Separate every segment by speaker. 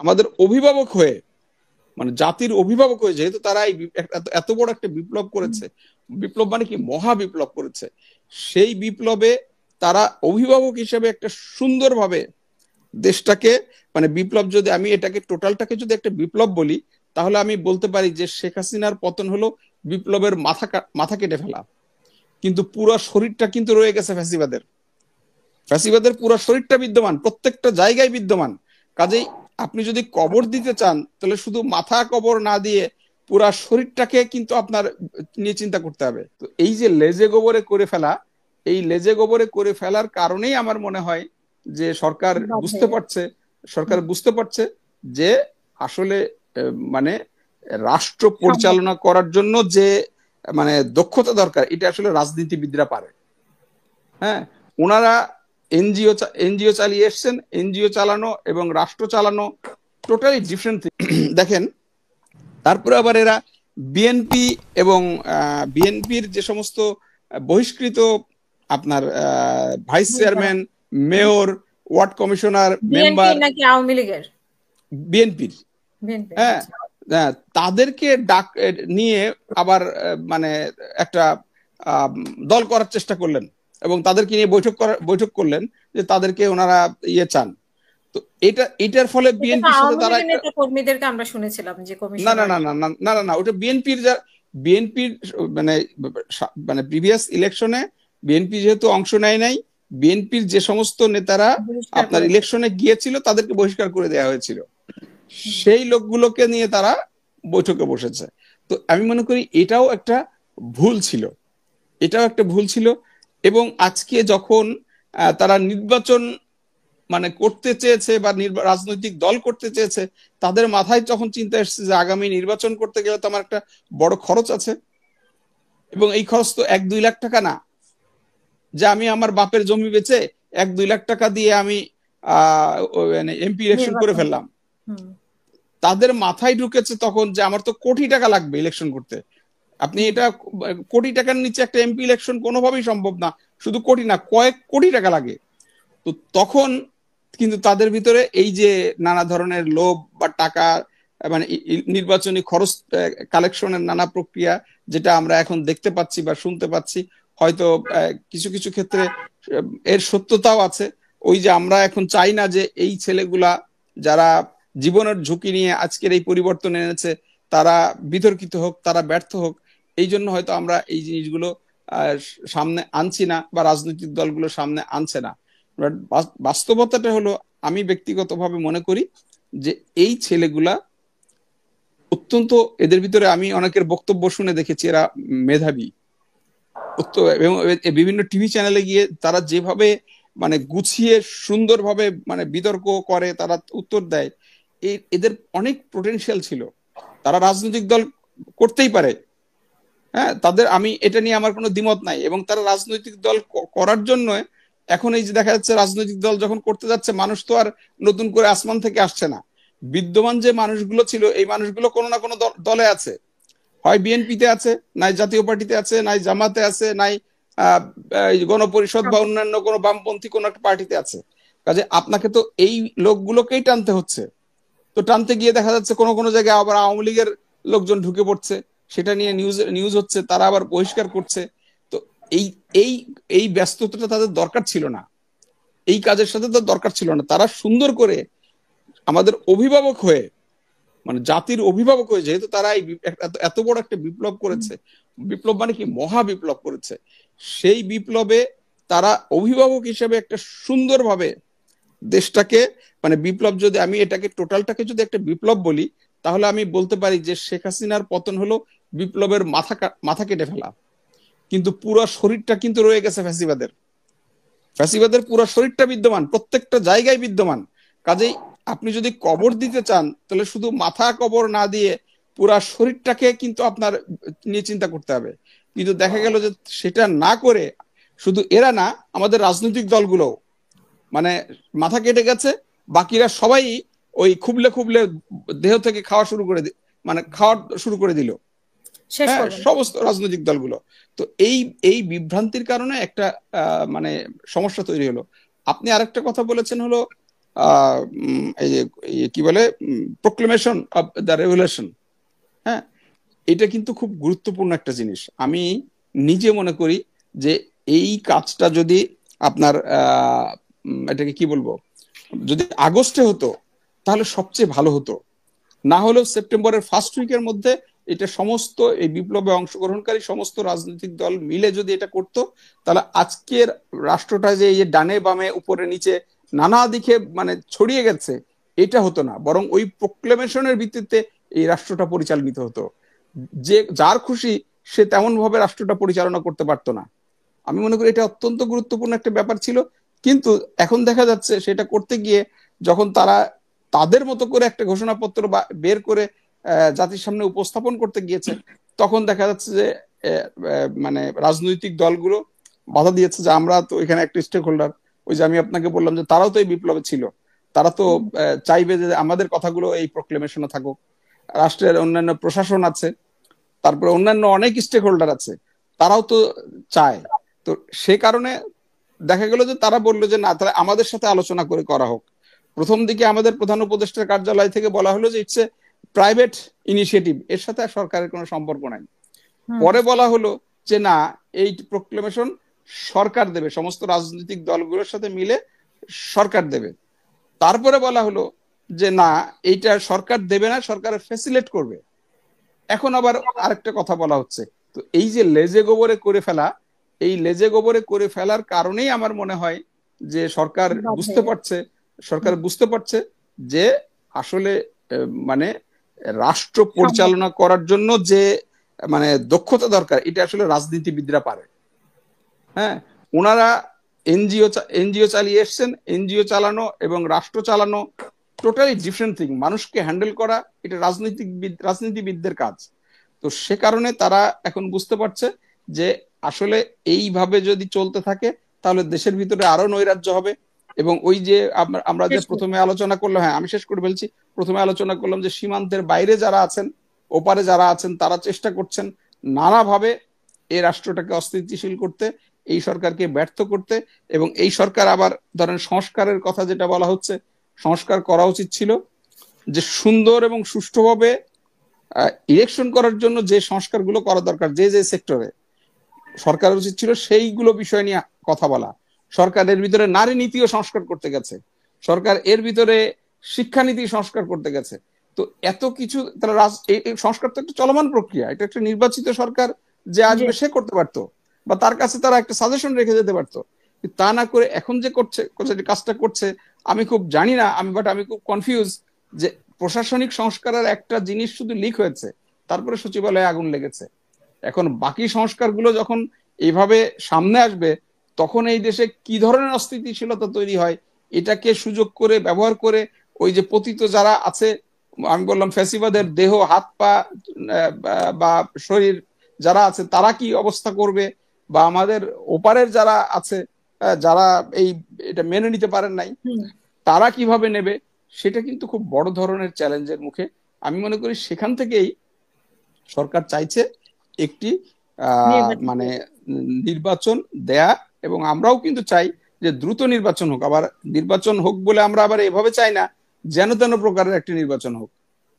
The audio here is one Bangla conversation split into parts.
Speaker 1: আমাদের অভিভাবক হয়ে, মানে জাতির অভিভাবক হয়ে, যেহেতু তারা এই এত বড় একটা বিপ্লব করেছে, বিপ্লব মানে কি মহা বিপ্লব করেছে, সেই বিপ্লবে তারা অভিভাবক হিসেবে একটা সুন্দরভাবে দেশটাকে, মানে বিপ্লব যদি আমি এটাকে টোটালটাকে যদি একটা বিপ্লব বলি, তাহলে আমি বলতে পারি যে শেখ হাসিনার পতন হলো বিপ্লবের মাথা কেটে ফেলা, কিন্তু পুরো শরীরটা কিন্তু রয়ে গেছে ফ্যাসিবাদের। ফ্যাসিবাদের পুরো শরীরটা বিদ্যমান, প্রত্যেকটা জায়গায় বিদ্যমান। কাজেই আপনি যদি কবর দিতে চান, তাহলে শুধু মাথা কবর না দিয়ে পুরা শরীরটাকে কিন্তু আপনার নিয়ে চিন্তা করতে হবে। তো এই যে লেজে গোবরে করে ফেলা, এই লেজে গোবরে করে ফেলার কারণেই আমার মনে হয় যে সরকার বুঝতে পারছে যে আসলে মানে রাষ্ট্র পরিচালনা করার জন্য যে মানে দক্ষতা দরকার, এটা আসলে রাজনীতিবিদরা পারে। হ্যাঁ, ওনারা এনজিও চালিয়ে এসছেন, এনজিও চালানো এবং রাষ্ট্র চালানো টোটালি ডিফারেন্ট। দেখেন, তারপরে আবার এরা বিএনপি এবং বিএনপির যে সমস্ত বহিষ্কৃত আপনার vice chairman, mayor, ward commissioner, member,
Speaker 2: নাকি আওয়ামী লীগের,
Speaker 1: বিএনপির, হ্যাঁ, তাদেরকে নিয়ে আবার মানে একটা দল করার চেষ্টা করলেন এবং তাদেরকে নিয়ে বৈঠক করলেন যে তাদেরকে ওনারা চান। তো এটার ফলে বিএনপির সাথে তারা
Speaker 2: কর্মীদেরকে আমরা শুনেছিলাম যে
Speaker 1: না না না না না না না ওটা বিএনপির মানে প্রিভিয়াস ইলেকশনে বিএনপি যেহেতু অংশ নেয় নাই, বিএনপির যে সমস্ত নেতারা আপনার ইলেকশনে গিয়েছিল তাদেরকে বহিষ্কার করে দেওয়া হয়েছিল, সেই লোকগুলোকে নিয়ে তারা বৈঠকে বসেছে। তো আমি মনে করি এটাও একটা ভুল ছিল। এবং আজকে যখন তারা নির্বাচন মানে করতে চেয়েছে বা রাজনৈতিক দল করতে চেয়েছে, তাদের মাথায় যখন চিন্তা এসছে যে আগামী নির্বাচন করতে গেলে তো আমার একটা বড় খরচ আছে, এবং এই খরচ তো 1-2 লাখ টাকা না যে আমি আমার বাপের জমি বেচে 1-2 লাখ টাকা দিয়ে আমি এমপি ইলেকশন করে ফেললাম। তাদের মাথায় ঢুকেছে তখন যে আমার তো কোটি টাকা লাগবে ইলেকশন করতে। আপনি এটা কোটি টাকার নিচে একটা এমপি ইলেকশন কোনোভাবেই সম্ভব না, শুধু কোটি না, কয়েক কোটি টাকা লাগে। তো তখন কিন্তু তাদের ভিতরে এই যে নানা ধরনের লোভ বা টাকা, মানে নির্বাচনী খরচ কালেকশনের নানা প্রক্রিয়া, যেটা আমরা এখন দেখতে পাচ্ছি বা শুনতে পাচ্ছি, হয়তো কিছু কিছু ক্ষেত্রে এর সত্যতাও আছে। ওই যে আমরা এখন চাই না যে এই ছেলেগুলা যারা জীবনের ঝুঁকি নিয়ে আজকের এই পরিবর্তন এনেছে তারা বিতর্কিত হোক, তারা ব্যর্থ হোক, এই জন্য হয়তো আমরা এই জিনিসগুলো সামনে আনছি না বা রাজনৈতিক দলগুলো সামনে আনছে না। বাস্তবতাটা হলো, আমি ব্যক্তিগতভাবে মনে করি যে এই ছেলেগুলা অত্যন্ত, এদের ভিতরে আমি অনেকের বক্তব্য শুনে দেখেছি এরা মেধাবী, এবং বিভিন্ন টিভি চ্যানেলে গিয়ে তারা যেভাবে মানে গুছিয়ে সুন্দরভাবে মানে বিতর্ক করে, তারা উত্তর দেয়, এদের অনেক পোটেনশিয়াল ছিল, তারা রাজনৈতিক দল করতেই পারে। হ্যাঁ, আমি এটা নিয়ে আমার কোনো দ্বিমত নাই, এবং তারা রাজনৈতিক দল করার জন্য এখন এই যে দেখা যাচ্ছে রাজনৈতিক দল যখন করতে যাচ্ছে, মানুষ তো আর নতুন করে আসমান থেকে আসছে না, বিদ্যমান যে মানুষগুলো ছিল এই মানুষগুলো কোনো না কোনো দলে আছে, হয় বিএনপিতে আছে, নাই জাতীয় পার্টিতে আছে, নাই জামাতে আছে, নাই গণপরিষদ বা অন্যান্য কোনো বামপন্থী কোনো একটা পার্টিতে আছে। কাজে আপনাকে তো এই লোকগুলোকেই টানতে হচ্ছে। তো টানতে গিয়ে দেখা যাচ্ছে কোনো কোনো জায়গায় আবার আওয়ামী লীগের লোকজন ঢুকে পড়ছে, সেটা নিয়ে নিউজ হচ্ছে, তারা আবার বহিষ্কার করছে। তো এই এই এই ব্যস্ততাটা তাদের দরকার ছিল না, এই কাজের সাথে তো দরকার ছিল না। তারা সুন্দর করে আমাদের অভিভাবক হয়ে, মানে জাতির অভিভাবক হয়ে, যেহেতু তারা এই এত বড় একটা বিপ্লব করেছে, বিপ্লব মানে কি মহা বিপ্লব করেছে, সেই বিপ্লবে তারা অভিভাবক হিসেবে একটা সুন্দরভাবে দেশটাকে, মানে বিপ্লব যদি আমি এটাকে টোটালটাকে যদি একটা বিপ্লব বলি, তাহলে আমি বলতে পারি যে শেখ হাসিনার পতন হলো বিপ্লবের মাথা কেটে ফেলা, কিন্তু পুরো শরীরটা কিন্তু রয়ে গেছে ফ্যাসিবাদের পুরো শরীরটা বিদ্যমান, প্রত্যেকটা জায়গায় বিদ্যমান। কাজেই আপনি যদি কবর দিতে চান, তাহলে শুধু মাথা কবর না দিয়ে পুরা শরীরটাকে কিন্তু আপনার নিয়ে চিন্তা করতে হবে। কিন্তু দেখা গেল যে সেটা না করে শুধু এরা না, আমাদের রাজনৈতিক দলগুলো মানে মাথা কেটে গেছে, বাকিরা সবাই ওই খুবলে খুবলে দেহ থেকে খাওয়া শুরু করে দিল, সমস্ত রাজনৈতিক দলগুলো। তো এই বিভ্রান্তির কারণে একটা মানে সমস্যা তৈরি হলো। আপনি আরেকটা কথা বলেছেন হলো এই যে কি বলে প্রোক্লেমেশন অফ দ্য রেভলিউশন, হ্যাঁ, এটা কিন্তু খুব গুরুত্বপূর্ণ একটা জিনিস। আমি নিজে মনে করি যে এই কাজটা যদি আপনার এটাকে কি বলবো, যদি আগস্টে হতো তাহলে সবচেয়ে ভালো হতো। না হলেও সেপ্টেম্বরের ফার্স্ট উইকের মধ্যে এটা সমস্ত এই বিপ্লবে অংশগ্রহণকারী সমস্ত রাজনৈতিক দল মিলে যদি এটা করতো, তাহলে আজকের রাষ্ট্রটা যে এই ডানে বামে উপরে নিচে নানা দিকে মানে ছড়িয়ে গেছে, এটা হতো না। বরং ওই প্রোক্লেমেশনের ভিত্তিতে এই রাষ্ট্রটা পরিচালিত হতো। যে যার খুশি সে তেমন ভাবে রাষ্ট্রটা পরিচালনা করতে পারতো না। আমি মনে করি এটা অত্যন্ত গুরুত্বপূর্ণ একটা ব্যাপার ছিল। কিন্তু এখন দেখা যাচ্ছে সেটা করতে গিয়ে যখন তারা তাদের মতো করে একটা ঘোষণাপত্র বের করে জাতির সামনে উপস্থাপন করতে গিয়েছে, তখন দেখা যাচ্ছে যে মানে রাজনৈতিক দলগুলো বাধা দিয়েছে যে আমরা তো এখানে একটা স্টেক হোল্ডার। ওই যে আমি আপনাকে বললাম যে তারাও তো এই বিপ্লবে ছিল, তারা তো চাইবে যে আমাদের কথাগুলো এই প্রোক্লেমেশনে থাকুক। রাষ্ট্রের অন্যান্য প্রশাসন আছে, তারপরে অন্যান্য অনেক স্টেক হোল্ডার আছে, তারাও তো চায়। তো সে কারণে দেখা গেল যে তারা বললো যে না, তাহলে আমাদের সাথে আলোচনা করে করা হোক। প্রথম দিকে আমাদের প্রধান উপদেষ্টার কার্যালয় থেকে বলা হলো যে ইটস এ প্রাইভেট ইনিশিয়েটিভ, এর সাথে সরকারের কোনো সম্পর্ক নাই। পরে বলা হলো যে না, এই প্রোক্লেমেশন সরকার দেবে, সমস্ত রাজনৈতিক দলগুলোর সাথে মিলে সরকার দেবে। তারপরে বলা হলো যে না, এইটা সরকার দেবে না, সরকার ফ্যাসিলিটেট করবে। এখন আবার আরেকটা কথা বলা হচ্ছে। তো এই যে লেজে গোবরে করে ফেলা, এই লেজে গোবরে করে ফেলার কারণেই আমার মনে হয় যে সরকার বুঝতে পারছে যে আসলে মানে রাষ্ট্র পরিচালনা করার জন্য যে মানে দক্ষতা দরকার, এটা আসলে রাজনীতিবিদরা পারে। হ্যাঁ, ওনারা এনজিও চালিয়ে এসছেন। এনজিও চালানো এবং রাষ্ট্র চালানো টোটালি ডিফারেন্ট থিং। মানুষকে হ্যান্ডেল করা এটা রাজনীতিবিদদের কাজ। তো সে কারণে তারা এখন বুঝতে পারছে যে আসলে এইভাবে যদি চলতে থাকে তাহলে দেশের ভিতরে আরো নৈরাজ্য হবে। এবং ওই যে আমরা যে প্রথমে আলোচনা করলাম, হ্যাঁ আমি শেষ করে ফেলছি, প্রথমে আলোচনা করলাম যে সীমান্তের বাইরে যারা আছেন, ওপারে যারা আছেন, তারা চেষ্টা করছেন নানাভাবে এই রাষ্ট্রটাকে অস্থিতিশীল করতে, এই সরকারকে ব্যর্থ করতে। এবং এই সরকার আবার ধরেন সংস্কারের কথা যেটা বলা হচ্ছে, সংস্কার করা উচিত ছিল যে সুন্দর এবং সুষ্ঠুভাবে ইলেকশন করার জন্য যে সংস্কারগুলো করা দরকার, যে যে সেক্টরে, সরকারের উচিত ছিল সেইগুলো বিষয় নিয়ে কথা বলা। সরকার এর ভিতরে নারী নীতিও সংস্কার করতে গেছে, সরকার এর ভিতরে শিক্ষানীতি সংস্কার করতে গেছে। তো এত কিছু তারা এই সংস্কার তো একটা চলমান প্রক্রিয়া, এটা একটা নির্বাচিত সরকার যে আসবে সে করতে পারতো, বা তার কাছে তারা একটা সাজেশন রেখে যেতে পারতো। তা না করে এখন যে কাজটা করছে, আমি খুব জানি না, আমি খুব কনফিউজ যে প্রশাসনিক সংস্কারের একটা জিনিস শুধু লিক হয়েছে, তারপরে সচিবালয়ে আগুন লেগেছে। এখন বাকি সংস্কারগুলো যখন এইভাবে সামনে আসবে, তখন এই দেশে কি ধরনের অস্থিতিশীলতা তৈরি হয়, এটাকে সুযোগ করে ব্যবহার করে ওই যে পতিত যারা আছে, আমি বললাম ফ্যাসিবাদের দেহ, হাত পা বা শরীর যারা আছে, তারা কি অবস্থা করবে, বা আমাদের ওপারের যারা আছে, যারা এটা মেনে নিতে পারেন নাই, তারা কিভাবে নেবে, সেটা কিন্তু খুব বড় ধরনের চ্যালেঞ্জের মুখে। আমি মনে করি সেখান থেকেই সরকার চাইছে একটি মানে নির্বাচন দেয়া। এবং আমরাও কিন্তু চাই যে দ্রুত নির্বাচন হোক। আবার নির্বাচন হোক বলে আমরা আবার এভাবে চাই না যেন তেন প্রকারের একটি নির্বাচন হোক।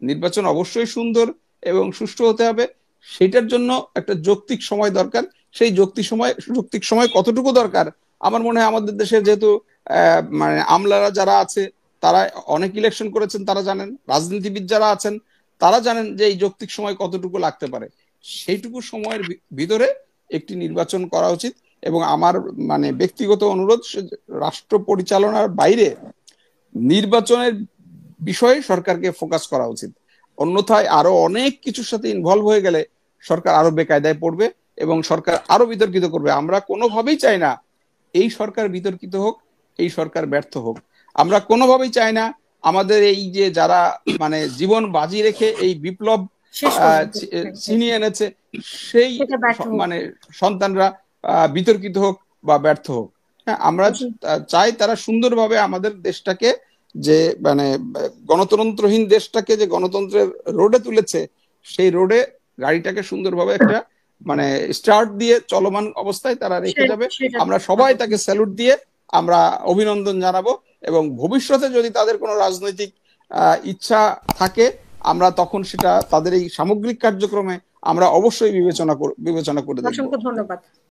Speaker 1: নির্বাচন অবশ্যই সুন্দর এবং সুষ্ঠু হতে হবে, সেটার জন্য একটা যৌক্তিক সময় দরকার। সেই যৌক্তিক সময় কতটুকু দরকার, আমার মনে হয় আমাদের দেশে যেহেতু মানে আমলারা যারা আছে তারা অনেক ইলেকশন করেছেন, তারা জানেন, রাজনীতিবিদ যারা আছেন তারা জানেন যে এই যৌক্তিক সময় কতটুকু লাগতে পারে। সেইটুকু সময়ের ভিতরে একটি নির্বাচন করা উচিত। এবং আমার মানে ব্যক্তিগত অনুরোধ, রাষ্ট্র পরিচালনার বাইরে নির্বাচনের বিষয়ে সরকারকে ফোকাস করা উচিত। অন্যথায় আরো অনেক কিছুর সাথে ইনভলভ হয়ে গেলে সরকার আরো বেকায়দায় পড়বে এবং সরকার আরো বিতর্কিত করবে। আমরা কোনোভাবেই চাই না এই সরকার বিতর্কিত হোক, এই সরকার ব্যর্থ হোক। আমরা কোনোভাবেই চাই না আমাদের এই যে যারা মানে জীবন বাজি রেখে এই বিপ্লব ছিনিয়ে এনেছে, সেই মানে সন্তানরা বিতর্কিত হোক বা ব্যর্থ হোক। হ্যাঁ, আমরা চাই তারা সুন্দরভাবে আমাদের দেশটাকে, যে মানে গণতন্ত্রহীন দেশটাকে যে গণতন্ত্রের রোডে তুলেছে, সেই রোডে গাড়িটাকে সুন্দরভাবে একটা মানে স্টার্ট দিয়ে চলমান অবস্থায় তারা রেখে যাবে। আমরা সবাই তাকে স্যালুট দিয়ে আমরা অভিনন্দন জানাবো এবং ভবিষ্যতে যদি তাদের কোনো রাজনৈতিক ইচ্ছা থাকে আমরা তখন সেটা তাদের এই সামগ্রিক কার্যক্রমে আমরা অবশ্যই বিবেচনা করে দেখব।
Speaker 2: অসংখ্য ধন্যবাদ।